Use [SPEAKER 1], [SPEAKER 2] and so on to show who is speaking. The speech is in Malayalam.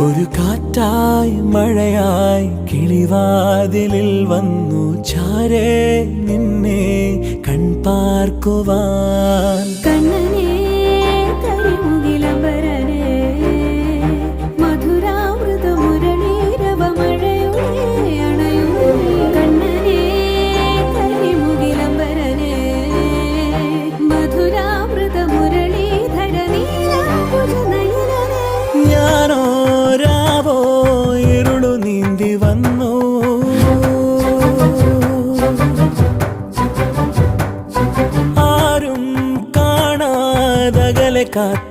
[SPEAKER 1] ഒരു കാറ്റായി മഴയായി കിളിവാതിലിൽ വന്നു ചാരേ നിന്നെ കൺപാർക്കുവാൻ.
[SPEAKER 2] കണ്ണനേ കരിമുകിലംബരനേ മധുരാമൃത മുരളീരവ മഴയുടെ അണയുന്നേ. കണ്ണനേ കരിമുകിലംബരനേ മധുരാമൃത മുരളീധര നീലാംബുജ നയനനേ.
[SPEAKER 1] ഞാനോ രാവോ ഇരുളു നീന്തി വന്നു, ആരും കാണാതകലെ കാത്തു